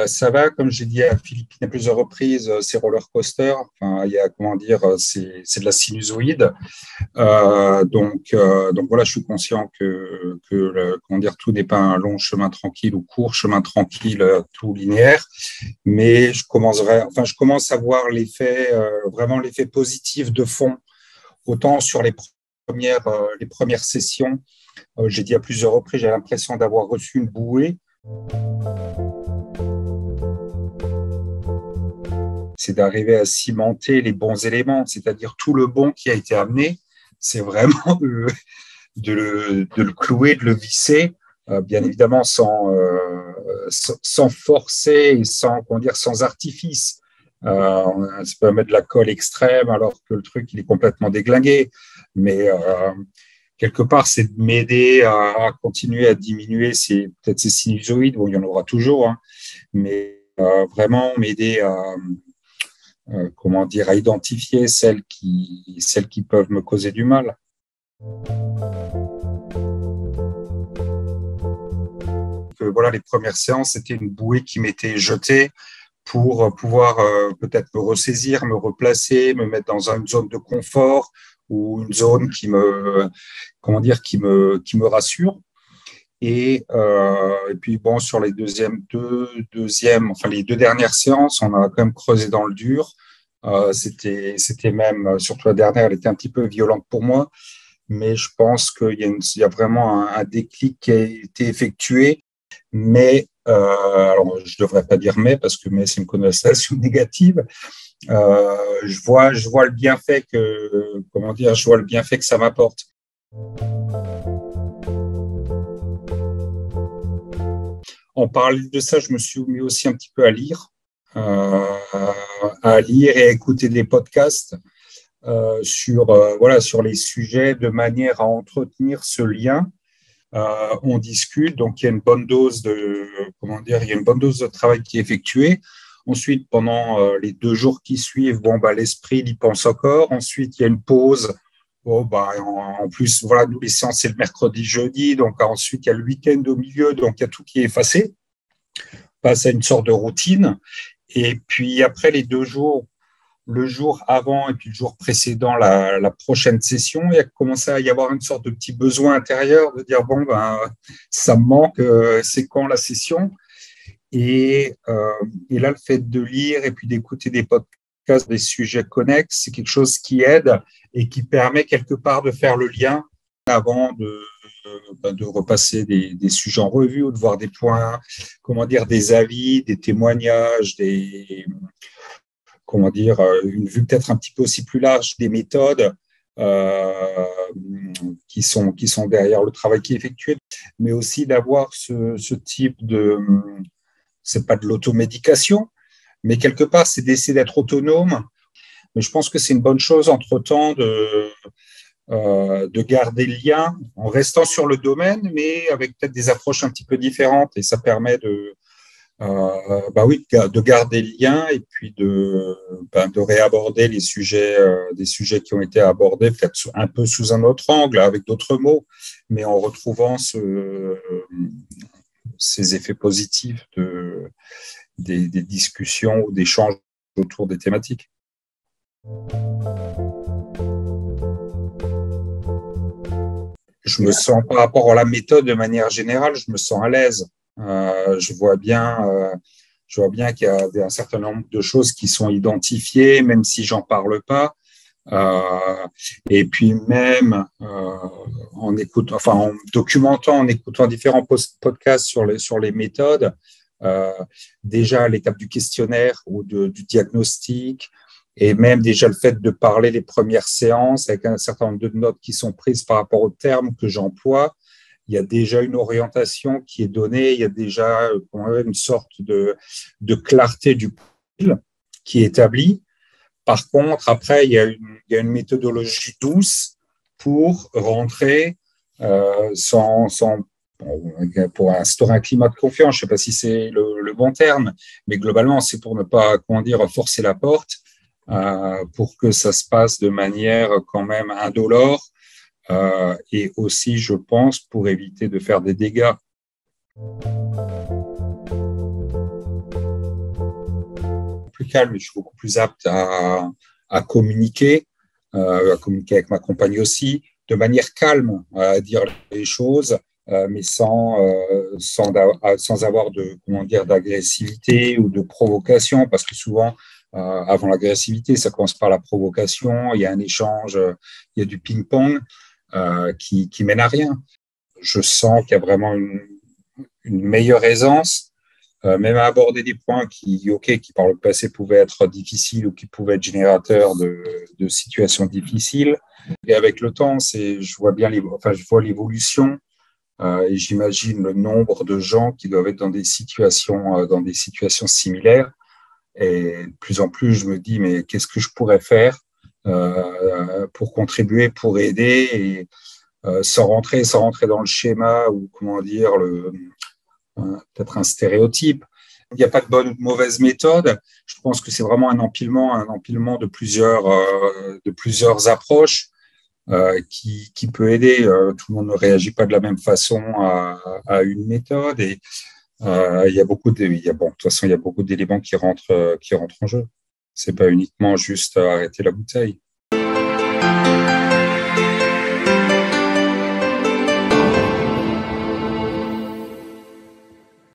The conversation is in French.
Ça va, comme j'ai dit à Philippine à plusieurs reprises, c'est roller coaster. Enfin, il y a comment dire, c'est de la sinusoïde. Donc voilà, je suis conscient que comment dire, tout n'est pas un long chemin tranquille ou court chemin tranquille, tout linéaire. Mais je commence à voir l'effet, vraiment l'effet positif de fond, autant sur les premières sessions. J'ai dit à plusieurs reprises, j'ai l'impression d'avoir reçu une bouée. C'est d'arriver à cimenter les bons éléments, c'est-à-dire tout le bon qui a été amené, c'est vraiment de le clouer, de le visser, bien évidemment sans forcer et sans artifice. Ça peut mettre de la colle extrême alors que le truc il est complètement déglingué, mais quelque part c'est de m'aider à continuer à diminuer peut-être ces sinusoïdes, bon il y en aura toujours, hein, mais vraiment m'aider comment dire, à identifier celles qui peuvent me causer du mal. Voilà, les premières séances, c'était une bouée qui m'était jetée pour pouvoir peut-être me ressaisir, me replacer, me mettre dans une zone de confort ou une zone comment dire, qui me rassure. Et puis bon, sur les enfin les deux dernières séances, on a quand même creusé dans le dur. C'était même, surtout la dernière, elle était un petit peu violente pour moi, mais je pense qu'il y a vraiment un déclic qui a été effectué. Mais, alors je ne devrais pas dire mais, parce que mais c'est une connotation négative. Je vois le bienfait comment dire, je vois le bienfait que ça m'apporte. En parlant de ça, je me suis mis aussi un petit peu à lire et à écouter des podcasts sur les sujets de manière à entretenir ce lien. On discute, donc il y a une bonne dose de travail qui est effectuée. Ensuite, pendant les 2 jours qui suivent, l'esprit il y pense encore. Ensuite, il y a une pause. En plus, voilà, nous les séances c'est le mercredi, jeudi, donc ensuite il y a le week-end au milieu, donc il y a tout qui est effacé. On passe à une sorte de routine. Et puis après les 2 jours, le jour avant et puis le jour précédent la prochaine session, il a commencé à y avoir une sorte de petit besoin intérieur de dire ça me manque, c'est quand la session? Et là, le fait de lire et puis d'écouter des podcasts, des sujets connexes, c'est quelque chose qui aide et qui permet quelque part de faire le lien avant de repasser des sujets en revue ou de voir des points, comment dire, des avis, des témoignages, comment dire, une vue peut-être un petit peu aussi plus large des méthodes qui sont derrière le travail qui est effectué, mais aussi d'avoir ce type c'est pas de l'automédication, mais quelque part, c'est d'essayer d'être autonome. Mais je pense que c'est une bonne chose entre-temps de garder le lien en restant sur le domaine, mais avec peut-être des approches un petit peu différentes. Et ça permet de garder le lien et puis de réaborder des sujets qui ont été abordés peut-être un peu sous un autre angle, avec d'autres mots, mais en retrouvant ces effets positifs des discussions ou d'échanges autour des thématiques. Je me sens, par rapport à la méthode de manière générale, je me sens à l'aise. Je vois bien qu'il y a un certain nombre de choses qui sont identifiées, même si j'en parle pas. Et puis même en documentant, en écoutant différents podcasts sur les méthodes, déjà à l'étape du questionnaire ou du diagnostic, et même déjà le fait de parler les premières séances avec un certain nombre de notes qui sont prises par rapport aux termes que j'emploie, il y a déjà une orientation qui est donnée, il y a déjà une sorte de clarté du profil qui est établie. Par contre, après, il y a une méthodologie douce pour rentrer pour instaurer un climat de confiance. Je ne sais pas si c'est le bon terme, mais globalement, c'est pour ne pas, forcer la porte, pour que ça se passe de manière quand même indolore, et aussi, je pense, pour éviter de faire des dégâts. plus calme et je suis beaucoup plus apte à communiquer avec ma compagne aussi, de manière calme, à dire les choses, mais sans avoir comment dire, d'agressivité ou de provocation, parce que souvent, avant l'agressivité, ça commence par la provocation, il y a un échange, il y a du ping-pong qui mène à rien. Je sens qu'il y a vraiment une meilleure aisance, même à aborder des points qui par le passé pouvaient être difficiles ou qui pouvaient être générateurs de situations difficiles. Et avec le temps, je vois bien je vois l'évolution et j'imagine le nombre de gens qui doivent être dans des situations similaires. Et de plus en plus, je me dis, mais qu'est-ce que je pourrais faire pour contribuer, pour aider et sans rentrer dans le schéma ou comment dire peut-être un stéréotype. Il n'y a pas de bonne ou de mauvaise méthode. Je pense que c'est vraiment un empilement de plusieurs approches qui peut aider. Tout le monde ne réagit pas de la même façon à une méthode et il y a de toute façon, il y a beaucoup d'éléments qui rentrent en jeu. C'est pas uniquement juste arrêter la bouteille.